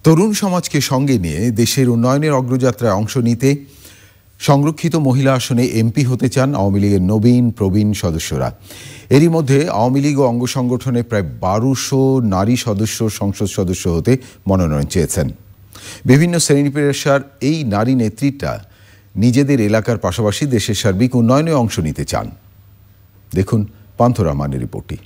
তরুণ সমাজকে সঙ্গে নিয়ে দেশের উন্নয়নের অগ্রযাত্রায় অংশ নিতে সংরক্ষিত মহিলা আসনে এমপি হতে চান আওয়ামী লীগের নবীন প্রবীণ সদস্যরা। এরই মধ্যে আওয়ামী লীগ ও অঙ্গ সংগঠনে প্রায় ১২০০ নারী সদস্য সংসদ সদস্য হতে মনোনয়ন চেয়েছেন। বিভিন্ন শ্রেণী পেশার এই নারী নেতৃত্বরা নিজেদের এলাকার পাশাপাশি দেশের সার্বিক উন্নয়নে অংশ নিতে চান। দেখুন পান্থ রহমানের রিপোর্টটি।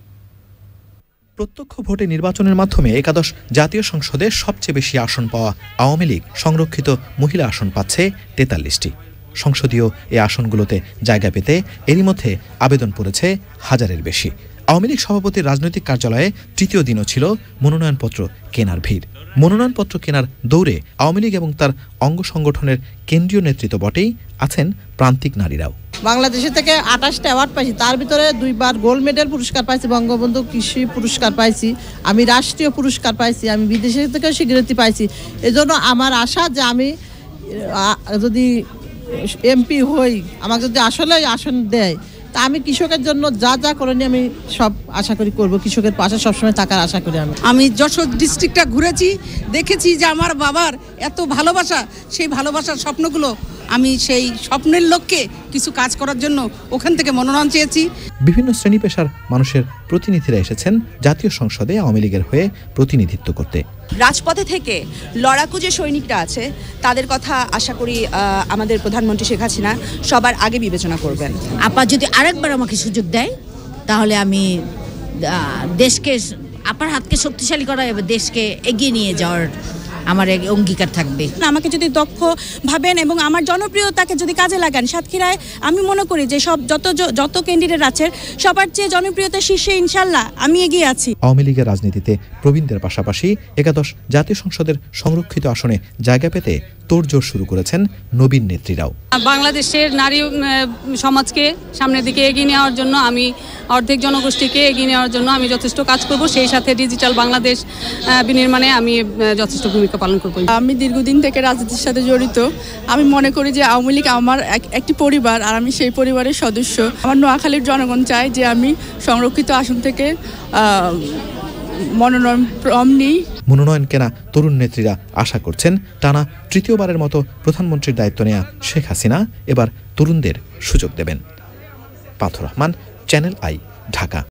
প্রত্যক্ষ ভোটে নির্বাচনের মাধ্যমে একাদশ জাতীয় সংসদে সবচেয়ে বেশি আসন পাওয়া আওয়ামী লীগ সংরক্ষিত মহিলা আসন পাচ্ছে ৪৩টি। সংসদীয় এই আসনগুলোতে জায়গা পেতে এরই মধ্যে আবেদন পড়েছে হাজারের বেশি। আওয়ামী লীগ সভাপতির রাজনৈতিক কার্যালয়ে তৃতীয় দিনও ছিল মনোনয়নপত্র কেনার ভিড়। মনোনয়নপত্র কেনার দৌড়ে আওয়ামী লীগ এবং তার অঙ্গ সংগঠনের কেন্দ্রীয় নেতৃত্ব বটেই আছেন প্রান্তিক নারীরাও। বাংলাদেশ থেকে ২৮টা অ্যাওয়ার্ড পাইছি, তার ভিতরে 2বার গোল্ড মেডেল পুরস্কার পাইছি, বঙ্গবন্ধু কৃষি পুরস্কার পাইছি, আমি রাষ্ট্রীয় পুরস্কার পাইছি, আমি বিদেশ থেকে স্বীকৃতি পাইছি। এজন্য আমার আশা যে আমি যদি এমপি হই, আমাকে যদি আসলে আসন দেয়, তা আমি কৃষকের জন্য যা যা করেনি আমি সব আশা করি করব। কৃষকের পাশে সবসময় থাকার আশা করি। আমি যশোর ডিস্ট্রিক্টটা ঘুরেছি, দেখেছি যে আমার বাবার এত ভালোবাসা, সেই ভালোবাসার স্বপ্নগুলো আমি সেই স্বপ্নের লক্ষ্যে কিছু কাজ করার জন্য ওখান থেকে মনোনয়ন চেয়েছি। বিভিন্ন শ্রেণী পেশার মানুষের প্রতিনিধিরা এসেছেন জাতীয় সংসদে আওয়ামী লীগের হয়ে প্রতিনিধিত্ব করতে। রাজপথে থেকে লড়াকু যে সৈনিকরা আছে তাদের কথা আশা করি আমাদের প্রধানমন্ত্রী শেখ হাসিনা সবার আগে বিবেচনা করবেন। আপা যদি আরেকবার আমাকে সুযোগ দেয় তাহলে আমি দেশকে, আপার হাতকে শক্তিশালী করা এবং দেশকে এগিয়ে নিয়ে যাওয়ার আমার অঙ্গীকার থাকবে। আমাকে যদি দক্ষ ভাবেন এবং আমার জনপ্রিয়তাকে যদি কাজে লাগান, সাতক্ষীরায় আমি মনে করি যে সব যত ক্যান্ডিডেট আছে সবার চেয়ে জনপ্রিয়তা শীর্ষে ইনশাল্লাহ আমি এগিয়ে আছি। আওয়ামী লীগের রাজনীতিতে প্রবীণদের পাশাপাশি একাদশ জাতীয় সংসদের সংরক্ষিত আসনে জায়গা পেতে তোড়জোড় শুরু করেছেন নবীন নেত্রীরাও। বাংলাদেশের নারী সমাজকে সামনের দিকে এগিয়ে নেওয়ার জন্য, আমি অর্ধেক জনগোষ্ঠীকে এগিয়ে নেওয়ার জন্য আমি যথেষ্ট কাজ করব। সেই সাথে ডিজিটাল বাংলাদেশ বিনির্মাণে আমি যথেষ্ট ভূমিকা পালন করব। আমি দীর্ঘদিন থেকে রাজনীতির সাথে জড়িত। আমি মনে করি যে আওয়ামী লীগ আমার একটি পরিবার, আর আমি সেই পরিবারের সদস্য। আমার নোয়াখালীর জনগণ চায় যে আমি সংরক্ষিত আসন থেকে মনোনয়ন নিই। মনোনয়ন কেনা তরুণ নেত্রীরা আশা করছেন টানা তৃতীয়বারের মতো প্রধানমন্ত্রীর দায়িত্ব নেয়া শেখ হাসিনা এবার তরুণদের সুযোগ দেবেন। পান্থ রহমান, চ্যানেল আই, ঢাকা।